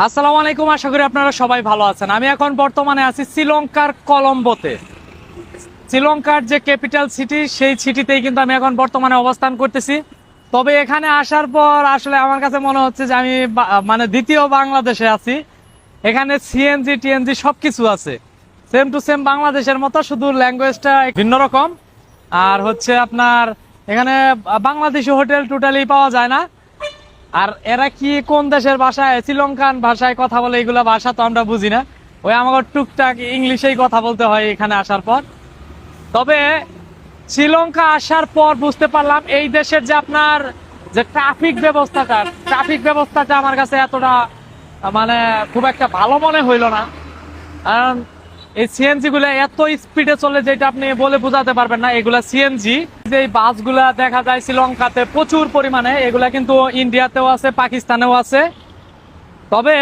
আসসালামু আলাইকুম, আশা করি আপনারা সবাই ভালো আছেন। আমি এখন বর্তমানে আছি শ্রীলঙ্কার কলম্বোতে। শ্রীলঙ্কার যে ক্যাপিটাল সিটি, সেই সিটিতেই কিন্তু আমি এখন বর্তমানে অবস্থান করতেছি। তবে এখানে আসার পর আসলে আমার কাছে মনে হচ্ছে যে আমি মানে দ্বিতীয় বাংলাদেশে আছি। এখানে সিএনজি টিএনজি সবকিছু আছে, সেম টু সেম বাংলাদেশের মতো, শুধু ল্যাঙ্গুয়েজটা ভিন্ন রকম। আর হচ্ছে আপনার এখানে বাংলাদেশি হোটেল টোটালি পাওয়া যায় না। আর এরা কি কোন দেশের ভাষায়, শ্রীলঙ্কান ভাষায় কথা বলে, এগুলা ভাষা তো আমরা বুঝি না। ওই আমাকে টুকটাক ইংলিশেই কথা বলতে হয় এখানে আসার পর। তবে শ্রীলঙ্কা আসার পর বুঝতে পারলাম এই দেশের যে আপনার যে ট্রাফিক ব্যবস্থাটা আমার কাছে এতটা মানে খুব একটা ভালো মনে হইলো না। কারণ এই সিএনজি গুলা এত স্পিডে চলে যেটা আপনি বলে বোঝাতে পারবেন না। এগুলা সিএনজি যে বাসগুলা দেখা যায় শ্রীলঙ্কাতে প্রচুর পরিমাণে, এগুলা কিন্তু ইন্ডিয়াতেও আছে, পাকিস্তানেও আছে। তবে